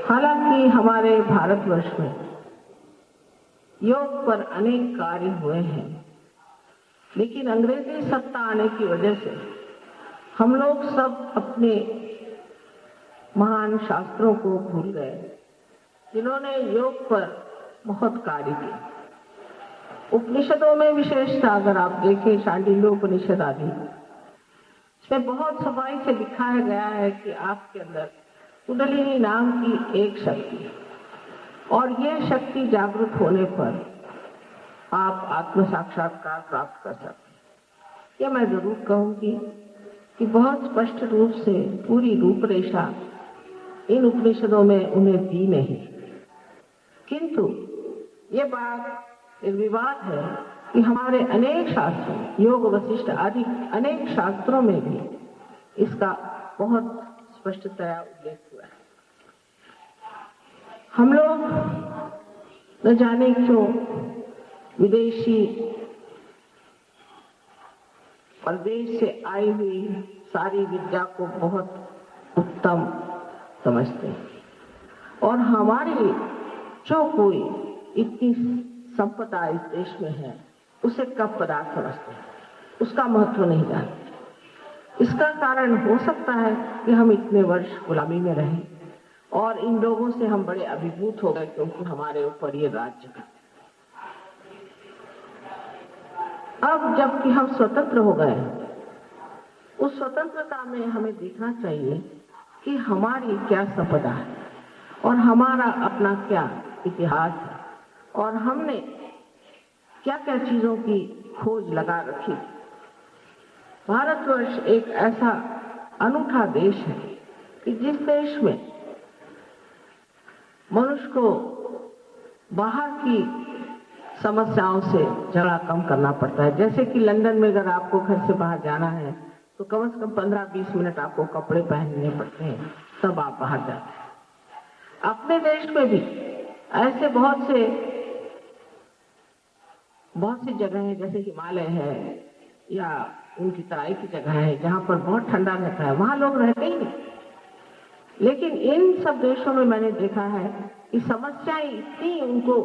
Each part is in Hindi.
हालांकि हमारे भारतवर्ष में योग पर अनेक कार्य हुए हैं, लेकिन अंग्रेजी सत्ता आने की वजह से हम लोग सब अपने महान शास्त्रों को भूल गए, जिन्होंने योग पर बहुत कार्य किया। उपनिषदों में विशेषता अगर आप देखें, शांडिल्योपनिषद आदि, इसमें बहुत सफाई से दिखाया गया है कि आपके अंदर कुंडलिनी नाम की एक शक्ति है और यह शक्ति जागृत होने पर आप आत्म साक्षात्कार प्राप्त कर सकते हैं। यह मैं जरूर कहूंगी कि बहुत स्पष्ट रूप से पूरी रूपरेखा इन उपनिषदों में उन्हें दी नहीं, किंतु ये बात निर्विवाद है कि हमारे अनेक शास्त्रों, योग वशिष्ठ आदि अनेक शास्त्रों में भी इसका बहुत स्पष्टतया उल्लेख हुआ है। हम लोग न जाने क्यों विदेशी प्रदेश से आई हुई सारी विद्या को बहुत उत्तम समझते हैं और हमारी जो कोई इतनी संपदा इस देश में है उसे कम पदार्थ समझते हैं, उसका महत्व नहीं जानते। इसका कारण हो सकता है कि हम इतने वर्ष गुलामी में रहे और इन लोगों से हम बड़े अभिभूत हो गए क्योंकि हमारे ऊपर ये राज्य का। अब जबकि हम स्वतंत्र हो गए, उस स्वतंत्रता में हमें देखना चाहिए कि हमारी क्या संपदा है और हमारा अपना क्या इतिहास है और हमने क्या क्या चीजों की खोज लगा रखी। भारतवर्ष एक ऐसा अनूठा देश है कि जिस देश में मनुष्य को बाहर की समस्याओं से झगड़ा कम करना पड़ता है। जैसे कि लंदन में अगर आपको घर से बाहर जाना है तो कम से कम 15-20 मिनट आपको कपड़े पहनने पड़ते हैं, तब आप बाहर जाते हैं। अपने देश में भी ऐसे बहुत सी जगह है, जैसे हिमालय है या उनकी तराई की जगह है जहां पर बहुत ठंडा रहता है, वहां लोग रहते ही नहीं। लेकिन इन सब देशों में मैंने देखा है कि समस्याएं इतनी उनको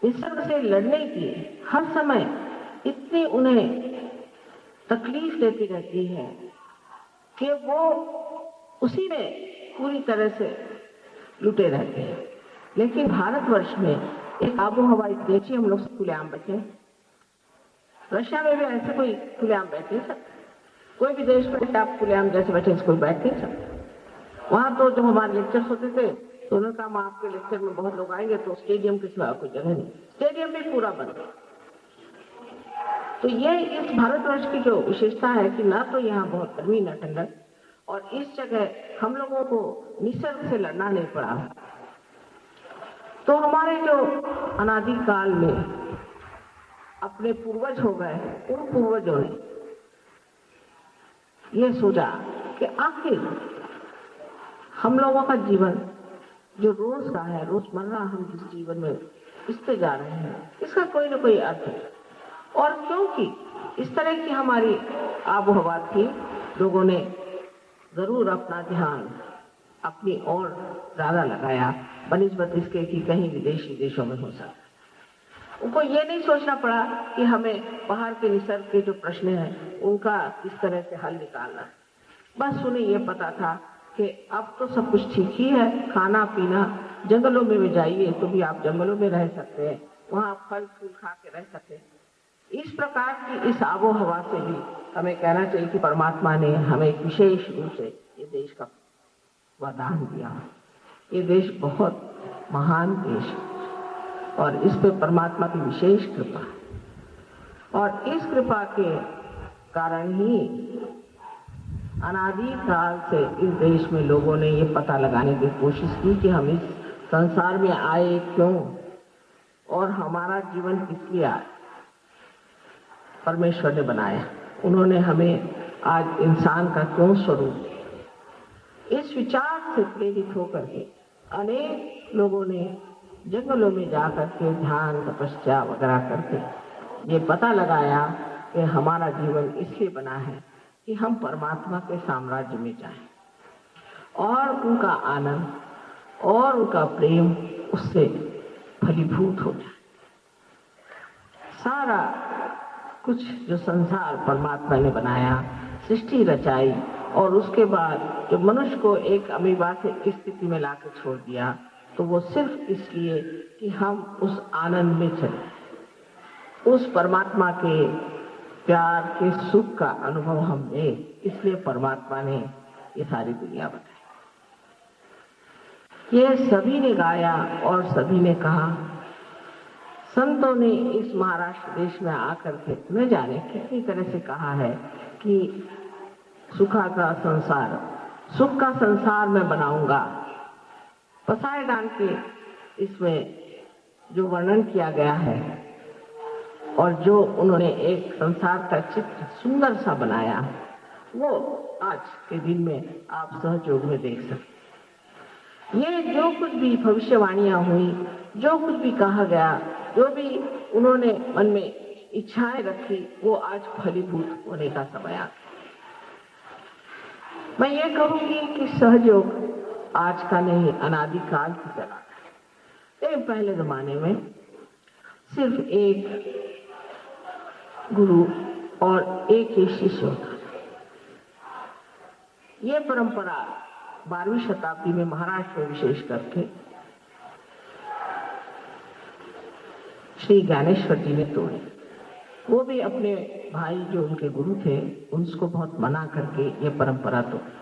निसर्ग से लड़ने की हर समय इतनी उन्हें तकलीफ देती रहती है कि वो उसी में पूरी तरह से लुटे रहते हैं। लेकिन भारतवर्ष में एक आबो हवा इतनी अच्छी, हम लोग खुलेआम बैठे। रशिया में भी ऐसे कोई खुलेआम बैठ नहीं सकते, कोई भी देश में आप खुलेआम जैसे बैठे कोई बैठ नहीं सकते। वहां तो जो हमारे लेक्चर्स होते थे तो उन्होंने कहा आपके लेक्चर में बहुत लोग आएंगे तो स्टेडियम के सिवा कोई जगह नहीं, स्टेडियम भी पूरा बंद। तो ये इस भारतवर्ष की जो विशेषता है कि ना तो यहाँ बहुत गर्मी ना ठंडक, और इस जगह हम लोगों को निसर्ग से लड़ना नहीं पड़ा। तो हमारे जो अनादि काल में अपने पूर्वज हो गए, उन पूर्वजों ने ये सोचा कि आखिर हम लोगों का जीवन जो रोज का है, रोजमर्रा हम जिस जीवन में इससे जा रहे हैं, इसका कोई ना कोई अर्थ है। और क्योंकि इस तरह की हमारी आबो हवा थी, लोगों ने जरूर अपना ध्यान अपनी ओर ज्यादा लगाया बनिस्बत इसके कि कहीं विदेशी देशों में हो सकता। उनको ये नहीं सोचना पड़ा कि हमें बाहर के निसर्ग के जो प्रश्न हैं उनका इस तरह से हल निकालना है। बस उन्हें ये पता था कि अब तो सब कुछ ठीक ही है, खाना पीना, जंगलों में भी जाइए तो भी आप जंगलों में रह सकते हैं, वहां फल फूल खा के रह सकते हैं। इस प्रकार की इस आबो हवा से भी हमें कहना चाहिए कि परमात्मा ने हमें एक विशेष रूप से ये देश का वरदान दिया। ये देश बहुत महान देश है और इस पे परमात्मा की विशेष कृपा है और इस कृपा के कारण ही अनादि काल से इस देश में लोगों ने ये पता लगाने की कोशिश की कि हम इस संसार में आए क्यों और हमारा जीवन किस लिए आया। परमेश्वर ने बनाया, उन्होंने हमें आज इंसान का क्यों स्वरूप, इस विचार से प्रेरित होकर के अनेक लोगों ने जंगलों में जाकर के ध्यान तपस्या वगैरह करके ये पता लगाया कि हमारा जीवन इसलिए बना है कि हम परमात्मा के साम्राज्य में जाएं। और उनका आनंद और उनका प्रेम उससे फलीभूत हो जाए। सारा कुछ जो संसार परमात्मा ने बनाया, सृष्टि रचाई और उसके बाद जो मनुष्य को एक अमीबा से इस स्थिति में लाकर छोड़ दिया, तो वो सिर्फ इसलिए कि हम उस आनंद में चले, उस परमात्मा के प्यार के सुख का अनुभव हम लें। इसलिए परमात्मा ने ये सारी दुनिया बनाई। ये सभी ने गाया और सभी ने कहा। संतों ने इस महाराष्ट्र देश में आकर के न जाने कितनी तरह से कहा है कि सुखा का संसार, सुख का संसार मैं बनाऊंगा। पसायदान के इसमें जो वर्णन किया गया है और जो उन्होंने एक संसार का चित्र सुंदर सा बनाया, वो आज के दिन में आप सहयोग में देख सकते। ये जो कुछ भी भविष्यवाणियां हुई, जो कुछ भी कहा गया, जो भी उन्होंने मन में इच्छाएं रखी, वो आज फलीभूत होने का समय आ गया। मैं ये कहूंगी कि सहयोग आज का नहीं, अनादिकाल की चला है। पहले जमाने में सिर्फ एक गुरु और एक ही शिष्य होता। ये परंपरा 12वीं शताब्दी में महाराष्ट्र में विशेष करके श्री ज्ञानेश्वर जी ने तोड़ी। वो भी अपने भाई जो उनके गुरु थे उनको बहुत मना करके ये परंपरा तोड़ी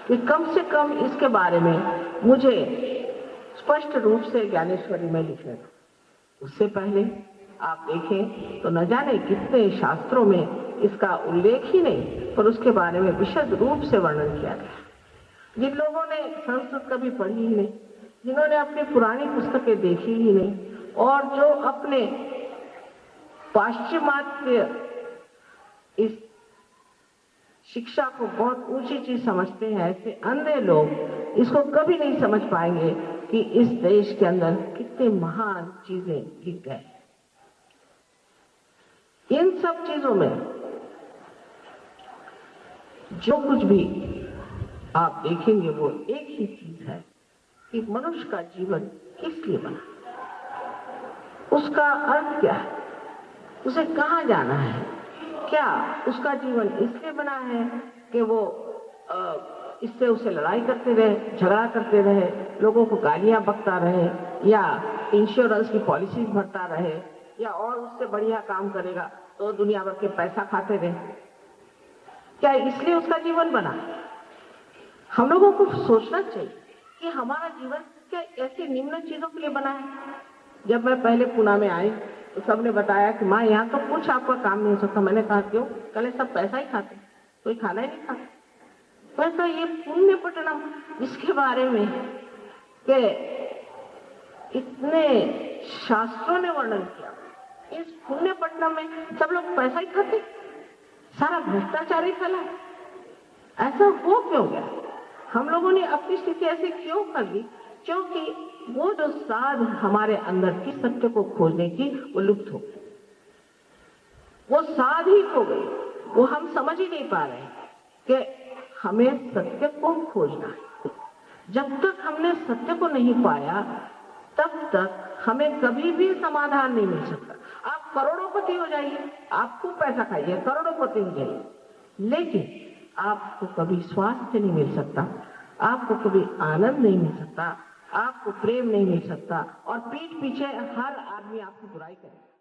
कि कम से कम इसके बारे में मुझे स्पष्ट रूप से ज्ञानेश्वरी में लिखने दो। उससे पहले आप देखें तो न जाने कितने शास्त्रों में इसका उल्लेख ही नहीं, पर उसके बारे में विशद रूप से वर्णन किया गया। जिन लोगों ने संस्कृत कभी पढ़ी ही नहीं, जिन्होंने अपनी पुरानी पुस्तकें देखी ही नहीं, और जो अपने पाश्चिमात्य इस शिक्षा को बहुत ऊंची चीज समझते हैं, ऐसे अंधे लोग इसको कभी नहीं समझ पाएंगे कि इस देश के अंदर कितने महान चीजें लिख गए। इन सब चीजों में जो कुछ भी आप देखेंगे वो एक ही चीज है कि मनुष्य का जीवन किस लिए बना, उसका अर्थ क्या है, उसे कहाँ जाना है। क्या उसका जीवन इसलिए बना है कि वो इससे उसे लड़ाई करते रहे, झगड़ा करते रहे, लोगों को गालियां बकता रहे, या इंश्योरेंस की पॉलिसीज भरता रहे, या और उससे बढ़िया काम करेगा तो दुनिया भर के पैसा खाते रहे? क्या इसलिए उसका जीवन बना? हम लोगों को सोचना चाहिए कि हमारा जीवन क्या ऐसी निम्न चीजों के लिए बना है। जब मैं पहले पुणे में आई तो सबने बताया कि माँ यहाँ तो कुछ आपका काम नहीं हो सकता। मैंने कहा क्यों? कल सब पैसा ही खाते, कोई खाना ही नहीं खाता। वैसा ये पुण्य पट्टनम जिसके बारे में कि इतने शास्त्रों ने वर्णन किया, इस पुण्य पट्टनम में सब लोग पैसा ही खाते, सारा भ्रष्टाचार ही फैला। ऐसा हो क्यों गया? हम लोगों ने अपनी स्थिति ऐसी क्यों कर दी? क्योंकि वो जो साध हमारे अंदर की सत्य को खोजने की, वो लुप्त हो गई, वो साध ही खो गई। वो हम समझ ही नहीं पा रहे कि हमें सत्य को खोजना है। जब तक हमने सत्य को नहीं पाया तब तक हमें कभी भी समाधान नहीं मिल सकता। आप करोड़ोंपति हो जाइए, आप खूब पैसा खाइए, करोड़ोंपति हो जाइए, लेकिन आपको कभी स्वास्थ्य नहीं मिल सकता, आपको कभी आनंद नहीं मिल सकता, आपको प्रेम नहीं मिल सकता, और पीठ पीछे हर आदमी आपकी बुराई करे।